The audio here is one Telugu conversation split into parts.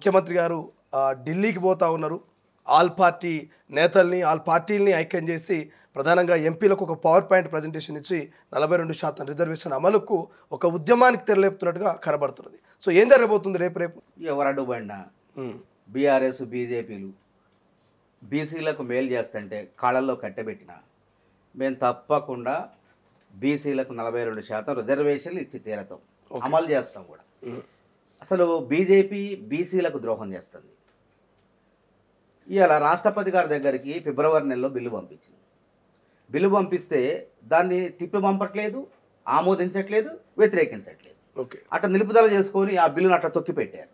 ముఖ్యమంత్రి గారు ఢిల్లీకి పోతా ఉన్నారు. ఆల్ పార్టీ నేతల్ని ఆల్ పార్టీలని ఐక్యం చేసి ప్రధానంగా ఎంపీలకు ఒక పవర్ పాయింట్ ప్రజెంటేషన్ ఇచ్చి 42% రిజర్వేషన్ అమలుకు ఒక ఉద్యమానికి తెరలేపుతున్నట్టుగా కనబడుతున్నది. సో ఏం జరగబోతుంది రేపు? ఎవరు అడ్డుపడినా బీఆర్ఎస్ బీజేపీలు బీసీలకు మేలు చేస్తుంటే కాళ్ళల్లో కట్టబెట్టిన మేము తప్పకుండా బీసీలకు 42% రిజర్వేషన్లు ఇచ్చి తీరతాం, అమలు చేస్తాం కూడా. అసలు బీజేపీ బీసీలకు ద్రోహం చేస్తుంది. ఇవాళ రాష్ట్రపతి గారి దగ్గరికి ఫిబ్రవరి నెలలో బిల్లు పంపించింది. బిల్లు పంపిస్తే దాన్ని తిప్పి పంపట్లేదు, ఆమోదించట్లేదు, వ్యతిరేకించట్లేదు. అట్లా నిలుపుదల చేసుకొని ఆ బిల్లును అట్లా తొక్కి పెట్టారు.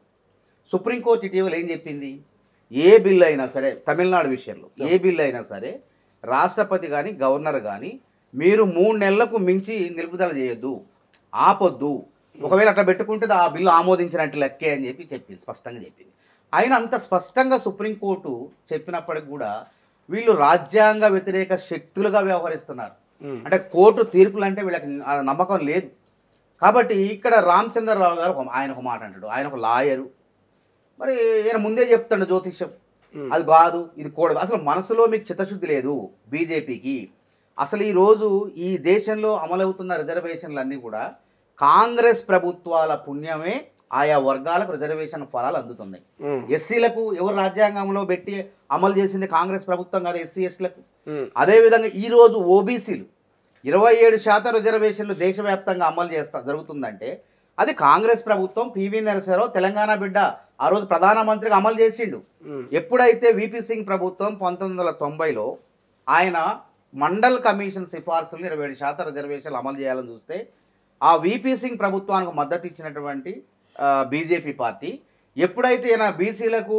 సుప్రీంకోర్టు ఇటీవల ఏం చెప్పింది, ఏ బిల్లు అయినా సరే తమిళనాడు విషయంలో ఏ బిల్లు అయినా సరే రాష్ట్రపతి కానీ గవర్నర్ కానీ మీరు 3 నెలలకు మించి నిలుపుదల చేయొద్దు, ఆపొద్దు, ఒకవేళ అట్లా పెట్టుకుంటే ఆ బిల్లు ఆమోదించినట్టు లెక్కే అని చెప్పింది, స్పష్టంగా చెప్పింది. అయినా అంత స్పష్టంగా సుప్రీంకోర్టు చెప్పినప్పటికి కూడా వీళ్ళు రాజ్యాంగ వ్యతిరేక శక్తులుగా వ్యవహరిస్తున్నారు. అంటే కోర్టు తీర్పులు అంటే వీళ్ళకి నమ్మకం లేదు. కాబట్టి ఇక్కడ రామచంద్రరావు గారు ఆయన ఒక మాట అంటాడు, ఆయన ఒక లాయరు, మరి ఈయన ముందే చెప్తాడు జ్యోతిష్యం, అది కాదు ఇది కూడదు. అసలు మనసులో మీకు చిత్తశుద్ధి లేదు బీజేపీకి. అసలు ఈరోజు ఈ దేశంలో అమలవుతున్న రిజర్వేషన్లన్నీ కూడా కాంగ్రెస్ ప్రభుత్వాల పుణ్యమే ఆయా వర్గాలకు రిజర్వేషన్ ఫలాలు అందుతున్నాయి. ఎస్సీలకు ఎవరు రాజ్యాంగంలో పెట్టి అమలు చేసింది కాంగ్రెస్ ప్రభుత్వం కదా, ఎస్సీ ఎస్టీలకు. అదేవిధంగా ఈరోజు ఓబీసీలు 27% రిజర్వేషన్లు దేశవ్యాప్తంగా అమలు జరుగుతుందంటే అది కాంగ్రెస్ ప్రభుత్వం, పివి నరసింహారావు తెలంగాణ బిడ్డ ఆ రోజు ప్రధానమంత్రిగా అమలు చేసిండు. ఎప్పుడైతే విపి సింగ్ ప్రభుత్వం 1990లో ఆయన మండల్ కమిషన్ సిఫార్సులు 27% రిజర్వేషన్లు అమలు చేయాలని చూస్తే ఆ విపి సింగ్ ప్రభుత్వానికి మద్దతు ఇచ్చినటువంటి బీజేపీ పార్టీ ఎప్పుడైతే ఈయన బీసీలకు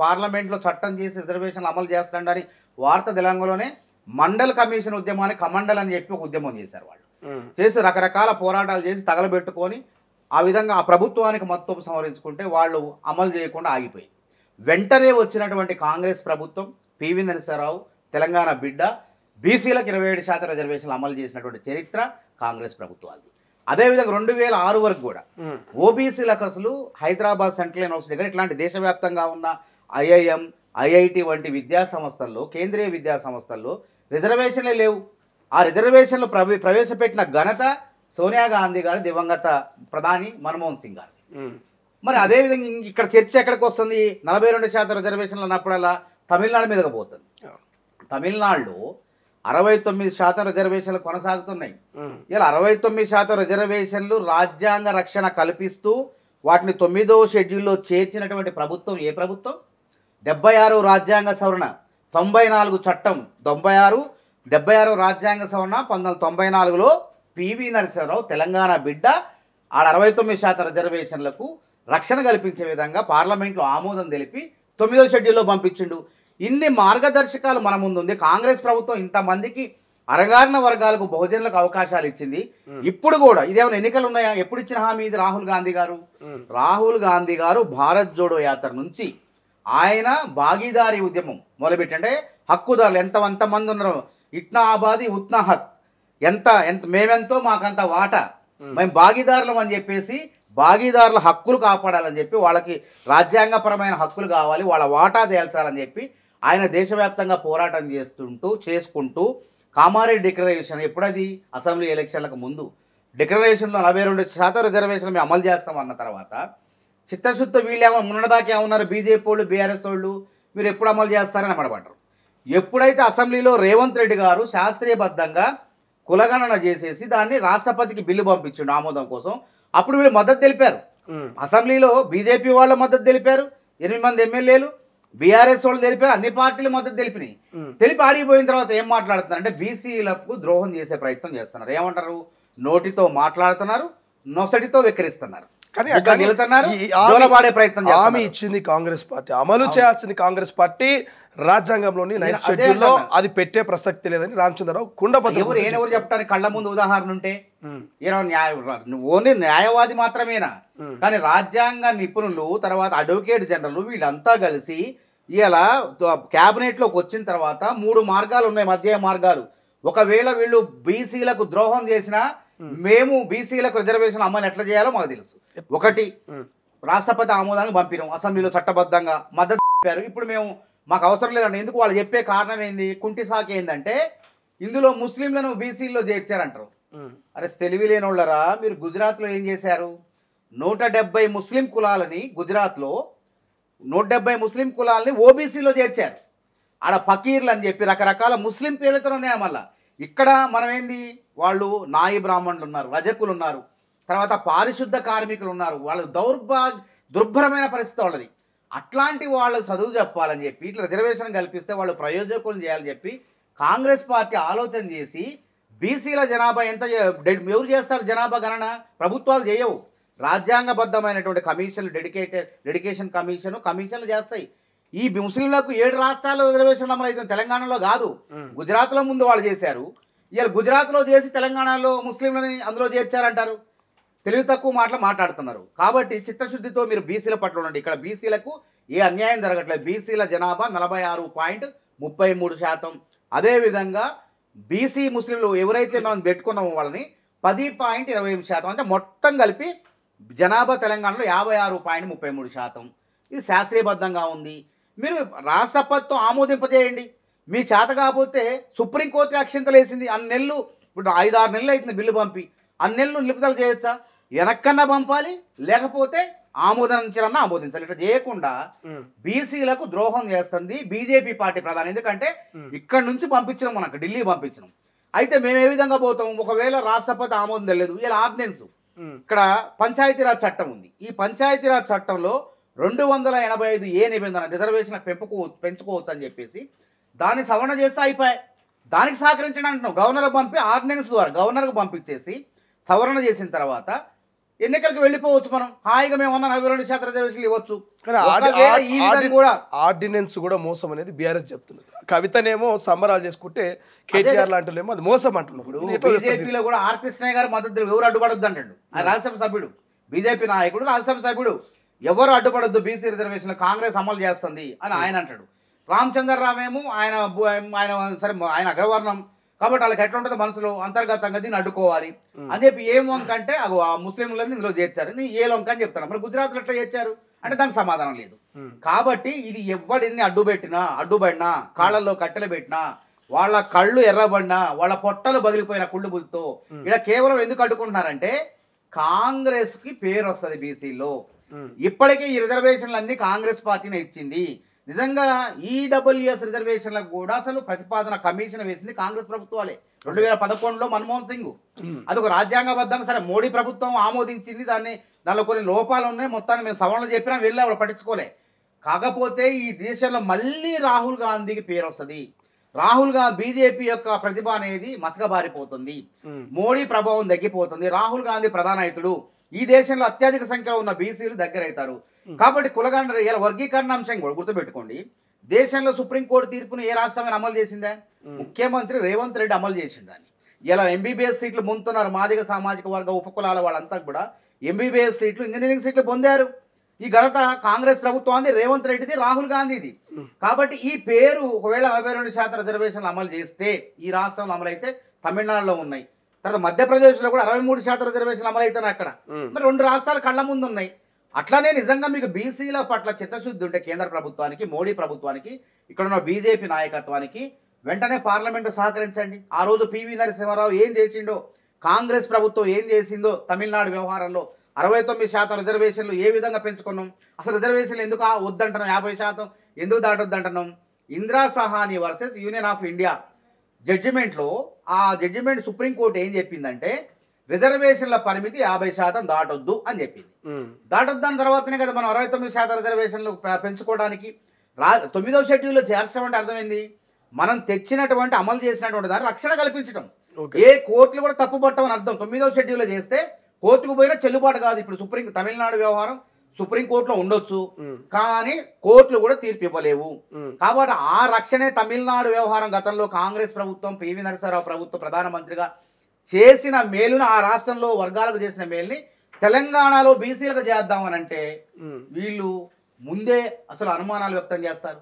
పార్లమెంట్లో చట్టం చేసి రిజర్వేషన్లు అమలు చేస్తాడని వార్త తెలంగాణలోనే మండల్ కమిషన్ ఉద్యమాన్ని కమండల్ అని చెప్పి ఒక ఉద్యమం చేశారు. వాళ్ళు చేసి రకరకాల పోరాటాలు చేసి తగలబెట్టుకొని ఆ విధంగా ఆ ప్రభుత్వానికి మద్దతు సమరించుకుంటే వాళ్ళు అమలు చేయకుండా ఆగిపోయింది. వెంటనే వచ్చినటువంటి కాంగ్రెస్ ప్రభుత్వం, పివి నరసింహారావు తెలంగాణ బిడ్డ, బీసీలకు 27% రిజర్వేషన్లు అమలు చేసినటువంటి చరిత్ర కాంగ్రెస్ ప్రభుత్వాలది. అదేవిధంగా 2006 వరకు కూడా ఓబీసీలకు అసలు హైదరాబాద్ సెంట్రల్ యూనివర్సిటీ దగ్గర ఇట్లాంటి దేశవ్యాప్తంగా ఉన్న ఐఐఎం, ఐఐటి వంటి విద్యా సంస్థల్లో, కేంద్రీయ విద్యా సంస్థల్లో రిజర్వేషన్లే లేవు. ఆ రిజర్వేషన్లు ప్రవేశపెట్టిన ఘనత సోనియా గాంధీ గారు, దివంగత ప్రధాని మన్మోహన్ సింగ్ గారు. మరి అదేవిధంగా ఇక్కడ చర్చ ఎక్కడికి వస్తుంది, 42% రిజర్వేషన్లు అన్నప్పుడల్లా తమిళనాడు మీదకి పోతుంది. తమిళనాడులో 69% రిజర్వేషన్లు కొనసాగుతున్నాయి. ఇలా 69% రిజర్వేషన్లు రాజ్యాంగ రక్షణ కల్పిస్తూ వాటిని 9వ షెడ్యూల్లో చేర్చినటువంటి ప్రభుత్వం ఏ ప్రభుత్వం? 76 రాజ్యాంగ సవరణ, 94 చట్టం 96, 76 రాజ్యాంగ సవరణ 1994లో పివి నరసింహారావు తెలంగాణ బిడ్డ ఆడ 69% రిజర్వేషన్లకు రక్షణ కల్పించే విధంగా పార్లమెంట్లో ఆమోదం తెలిపి 9వ షెడ్యూల్లో పంపించిండు. ఇన్ని మార్గదర్శకాలు మన ముందు ఉంది. కాంగ్రెస్ ప్రభుత్వం ఇంతమందికి అరగారిన వర్గాలకు, బహుజనులకు అవకాశాలు ఇచ్చింది. ఇప్పుడు కూడా ఇదేమైనా ఎన్నికలు ఉన్నాయా? ఎప్పుడు ఇచ్చిన హామీ ఇది రాహుల్ గాంధీ గారు? రాహుల్ గాంధీ గారు భారత్ జోడో యాత్ర నుంచి ఆయన భాగీదారీ ఉద్యమం మొదలుపెట్టి, అంటే హక్కుదారులు ఎంతమంది ఉన్నారు, ఇట్నా ఆబాది ఉత్నా హక్, ఎంత మేమెంతో మాకంత వాటా, మేము భాగీదారులం అని చెప్పేసి భాగీదారుల హక్కులు కాపాడాలని చెప్పి, వాళ్ళకి రాజ్యాంగపరమైన హక్కులు కావాలి, వాళ్ళ వాటా తేల్చాలని చెప్పి ఆయన దేశవ్యాప్తంగా పోరాటం చేసుకుంటూ కామారెడ్డి డిక్లరేషన్, ఎప్పుడది అసెంబ్లీ ఎలక్షన్లకు ముందు డిక్లరేషన్లో 42% రిజర్వేషన్ మేము అమలు చేస్తామన్న తర్వాత చిత్తశుద్ధి వీళ్ళు మొన్నటిదాకా ఏమన్నారు, బీజేపీ వాళ్ళు, బీఆర్ఎస్ వాళ్ళు, మీరు ఎప్పుడు అమలు చేస్తారని అమ్మడబడ్డారు. ఎప్పుడైతే అసెంబ్లీలో రేవంత్ రెడ్డి గారు శాస్త్రీయబద్ధంగా కులగణన చేసేసి దాన్ని రాష్ట్రపతికి బిల్లు పంపించిండు ఆమోదం కోసం, అప్పుడు వీళ్ళు మద్దతు తెలిపారు. అసెంబ్లీలో బీజేపీ వాళ్ళ మద్దతు తెలిపారు, 8 మంది ఎమ్మెల్యేలు, బీఆర్ఎస్ వాళ్ళు తెలిపారు, అన్ని పార్టీలు మద్దతు తెలిపినాయి. తెలిపి ఆడిపోయిన తర్వాత ఏం మాట్లాడుతున్నారు అంటే బీసీలకు ద్రోహం చేసే ప్రయత్నం చేస్తున్నారు. ఏమంటారు, నోటితో మాట్లాడుతున్నారు, నొసటితో వెక్కిరిస్తున్నారు. హామీ ఇచ్చింది కాంగ్రెస్ పార్టీ, అమలు చేయాల్సింది కాంగ్రెస్ పార్టీ. రాజ్యాంగంలోని 9th షెడ్యూల్లో అది పెట్టే ప్రసక్తి లేదని రామచంద్రరావు కుండబద్దలు. ఎవరు చెప్తారు? కళ్ళ ముందు ఉదాహరణ ఉంటే ఓన్లీ న్యాయవాది మాత్రమేనా? కానీ రాజ్యాంగ నిపుణులు, తర్వాత అడ్వకేట్ జనరల్, వీళ్ళంతా కలిసి ఇలా క్యాబినెట్లోకి వచ్చిన తర్వాత 3 మార్గాలు ఉన్నాయి, మధ్య మార్గాలు. ఒకవేళ వీళ్ళు బీసీలకు ద్రోహం చేసినా మేము బీసీలకు రిజర్వేషన్ అమలు ఎట్లా చేయాలో మాకు తెలుసు. ఒకటి, రాష్ట్రపతి ఆమోదానికి పంపినాం, అసెంబ్లీలో చట్టబద్ధంగా మద్దతు చెప్పారు. ఇప్పుడు మేము మాకు అవసరం లేదండి. ఎందుకు వాళ్ళు చెప్పే కారణం ఏంది, కుంటి సాకు ఏంటంటే ఇందులో ముస్లింలను బీసీల్లో చేర్చారంటారు. అరే తెలివి లేని వాళ్ళరా, మీరు గుజరాత్లో ఏం చేశారు? 170 ముస్లిం కులాలని గుజరాత్లో 170 ముస్లిం కులాలని ఓబీసీలో చేర్చారు. ఆడ ఫకీర్లు అని చెప్పి రకరకాల ముస్లిం పేర్లతో ఉన్నాయి. మళ్ళీ ఇక్కడ మనం ఏంది, వాళ్ళు నాయి బ్రాహ్మణులు ఉన్నారు, రజకులు ఉన్నారు, తర్వాత పారిశుద్ధ కార్మికులు ఉన్నారు. వాళ్ళు దుర్భరమైన పరిస్థితి వాళ్ళది. అట్లాంటి వాళ్ళు చదువు చెప్పాలని చెప్పి ఇట్లా రిజర్వేషన్ కల్పిస్తే వాళ్ళు ప్రయోజకులు చేయాలని చెప్పి కాంగ్రెస్ పార్టీ ఆలోచన చేసి బీసీల జనాభా ఎంత ఎవరు చేస్తారు? జనాభా గణన ప్రభుత్వాలు చేయవు. రాజ్యాంగబద్ధమైనటువంటి కమిషన్లు డెడికేషన్ కమిషన్లు చేస్తాయి. ఈ ముస్లింలకు 7 రాష్ట్రాల్లో రిజర్వేషన్లు అమలు అవుతుంది, తెలంగాణలో కాదు. గుజరాత్లో ముందు వాళ్ళు చేశారు, ఇవాళ గుజరాత్లో చేసి తెలంగాణలో ముస్లింలని అందులో చేర్చారంటారు. తెలివి తక్కువ మాట్లాడుతున్నారు. కాబట్టి చిత్తశుద్ధితో మీరు బీసీల పట్ల ఉండండి. ఇక్కడ బీసీలకు ఏ అన్యాయం జరగట్లేదు. బీసీల జనాభా 46.33%. అదేవిధంగా బీసీ ముస్లింలు ఎవరైతే మనం పెట్టుకున్నామో వాళ్ళని 10.25%. అంటే మొత్తం కలిపి జనాభా తెలంగాణలో 56.33%. ఇది శాస్త్రీయబద్ధంగా ఉంది. మీరు రాష్ట్రపతితో ఆమోదింపజేయండి. మీ చేత కాకపోతే సుప్రీంకోర్టు అక్షింతలు వేసింది. అన్ని నెలలు, ఇప్పుడు 5-6 నెలలు అవుతుంది బిల్లు పంపి, అన్ని నెలలు నిలుపుదల చేయొచ్చా? వెనక్కన్నా పంపాలి, లేకపోతే ఆమోదించాలన్నా ఆమోదించాలి. ఇట్లా చేయకుండా బీసీలకు ద్రోహం చేస్తుంది బీజేపీ పార్టీ ప్రధాని. ఎందుకంటే ఇక్కడ నుంచి పంపించినాం, మనకు ఢిల్లీ పంపించినాం. అయితే మేము ఏ విధంగా పోతాం? ఒకవేళ రాష్ట్రపతి ఆమోదం తెలియదు, ఇలా ఆర్డినెన్స్, ఇక్కడ పంచాయతీరాజ్ చట్టం ఉంది. ఈ పంచాయతీరాజ్ చట్టంలో 285A నిబంధన రిజర్వేషన్ పెంచుకోవచ్చు అని చెప్పేసి దాన్ని సవరణ చేస్తే అయిపోయాయి. దానికి సహకరించడం అంటున్నాం. గవర్నర్ పంపి ఆర్డినెన్స్ ద్వారా గవర్నర్కు పంపించేసి సవరణ చేసిన తర్వాత ఎన్నికలకు వెళ్ళిపోవచ్చు. మనం హాయిగా మేము 42% రిజర్వేషన్లు ఇవ్వచ్చు. ఆర్డినెన్స్ కూడా మోసం అనేది బీఆర్ఎస్ చెప్తున్నారు. కవితనేమో సంబరాలు చేసుకుంటే కేటీఆర్ లాంటిలేమో అది మోసం అంటున్నారు. బీజేపీలో కూడా ఆర్ కృష్ణయ్య గారు మద్దతు ఎవరు అడ్డుపడొద్దు అంటాడు. ఆయన రాజ్యసభ సభ్యుడు, బీజేపీ నాయకుడు, రాజ్యసభ సభ్యుడు. ఎవరు అడ్డుపడొద్దు బీసీ రిజర్వేషన్ కాంగ్రెస్ అమలు చేస్తుంది అని ఆయన అంటాడు. రామచంద్రరావు ఏమో ఆయన సరే ఆయన అగ్రవర్ణం కాబట్టి వాళ్ళకి ఎట్లా ఉంటుంది మనసులో, అంతర్గతంగా దీన్ని అడ్డుకోవాలి అని చెప్పి ఏం వంక అంటే ఆ ముస్లింలని ఇందులో చేర్చారు. ఏ వంక అని చెప్తాను. మరి గుజరాత్లో ఎట్లా చేర్చారు అంటే దానికి సమాధానం లేదు. కాబట్టి ఇది ఎవడిని అడ్డుపడినా కాళ్ళల్లో కట్టెలు పెట్టినా, వాళ్ళ కళ్ళు ఎర్రబడినా, వాళ్ళ పొట్టలు పగిలిపోయిన కుళ్ళు బుద్ధితో ఇక్కడ కేవలం ఎందుకు అడ్డుకుంటున్నారంటే కాంగ్రెస్ కి పేరు వస్తుంది బీసీలో. ఇప్పటికే ఈ రిజర్వేషన్లు అన్ని కాంగ్రెస్ పార్టీనే ఇచ్చింది. నిజంగా ఈడబ్ల్యూఎస్ రిజర్వేషన్లకు కూడా అసలు ప్రతిపాదన కమిషన్ వేసింది కాంగ్రెస్ ప్రభుత్వాలే. 2011లో మన్మోహన్ సింగ్, అదొక రాజ్యాంగబద్ధంగా సరే మోడీ ప్రభుత్వం ఆమోదించింది. దానిలో కొన్ని లోపాలు ఉన్నాయి. మొత్తాన్ని మేము సవరణలు చెప్పినా వెళ్ళి వాళ్ళు పట్టించుకోలే. కాకపోతే ఈ దేశంలో మళ్ళీ రాహుల్ గాంధీకి పేరు వస్తుంది. రాహుల్ గాంధీ బీజేపీ యొక్క ప్రతిభ అనేది మసకబారిపోతుంది, మోడీ ప్రభావం తగ్గిపోతుంది. రాహుల్ గాంధీ ప్రధానయితుడు, ఈ దేశంలో అత్యధిక సంఖ్యలో ఉన్న బీసీలు దగ్గర అవుతారు. కాబట్టి కులగండ వర్గీకరణ అంశం కూడా గుర్తుపెట్టుకోండి. దేశంలో సుప్రీంకోర్టు తీర్పును ఏ రాష్ట్రమైన అమలు చేసిందా? ముఖ్యమంత్రి రేవంత్ రెడ్డి అమలు చేసిందని. ఇలా ఎంబీబీఎస్ సీట్లు పొందుతున్నారు. మాదిగ సామాజిక వర్గ ఉపకులాల వాళ్ళంతా కూడా ఎంబీబీఎస్ సీట్లు, ఇంజనీరింగ్ సీట్లు పొందారు. ఈ ఘనత కాంగ్రెస్ ప్రభుత్వాన్ని, రేవంత్ రెడ్డిది, రాహుల్ గాంధీది. కాబట్టి ఈ పేరు ఒకవేళ 42% రిజర్వేషన్లు అమలు చేస్తే ఈ రాష్ట్రంలో అమలైతే తమిళనాడులో ఉన్నాయి, తర్వాత మధ్యప్రదేశ్లో కూడా 63% రిజర్వేషన్లు అమలవుతున్నాయి. అక్కడ మరి 2 రాష్ట్రాలు కళ్ళ ముందు ఉన్నాయి. అట్లానే నిజంగా మీకు బీసీల పట్ల చిత్తశుద్ధి ఉంటే కేంద్ర ప్రభుత్వానికి, మోడీ ప్రభుత్వానికి, ఇక్కడ ఉన్న బీజేపీ నాయకత్వానికి వెంటనే పార్లమెంటు సహకరించండి. ఆ రోజు పివి నరసింహారావు ఏం చేసిండో, కాంగ్రెస్ ప్రభుత్వం ఏం చేసిందో తమిళనాడు వ్యవహారంలో 69% రిజర్వేషన్లు ఏ విధంగా పెంచుకున్నాం, అసలు రిజర్వేషన్లు ఎందుకు వద్దంటున్నాం, 50% ఎందుకు దాటొద్దంటున్నాం. Indira Sawhney versus union of India జడ్జిమెంట్లో ఆ జడ్జిమెంట్ సుప్రీంకోర్టు ఏం చెప్పిందంటే రిజర్వేషన్ల పరిమితి 50% దాటొద్దు అని చెప్పింది. దాటొద్దు దాని తర్వాతనే కదా మనం 69% రిజర్వేషన్లు పెంచుకోవడానికి 9వ షెడ్యూల్లో చేర్చడం అంటే అర్థమైంది మనం తెచ్చినటువంటి అమలు చేసినటువంటి దాన్ని రక్షణ కల్పించడం. ఏ కోర్టులు కూడా తప్పు పట్టమని అర్థం. 9వ షెడ్యూల్లో చేస్తే కోర్టుకు పోయినా చెల్లుబాటు కాదు. ఇప్పుడు తమిళనాడు వ్యవహారం సుప్రీంకోర్టులో ఉండొచ్చు, కానీ కోర్టులు కూడా తీర్పు ఇవ్వలేవు. కాబట్టి ఆ రక్షణే తమిళనాడు వ్యవహారం గతంలో కాంగ్రెస్ ప్రభుత్వం, పివి నరసింహారావు ప్రభుత్వం ప్రధానమంత్రిగా చేసిన మేలును, ఆ రాష్ట్రంలో వర్గాలకు చేసిన మేలుని తెలంగాణలో బీసీలకు చేద్దామని అంటే వీళ్ళు ముందే అసలు అనుమానాలు వ్యక్తం చేస్తారు.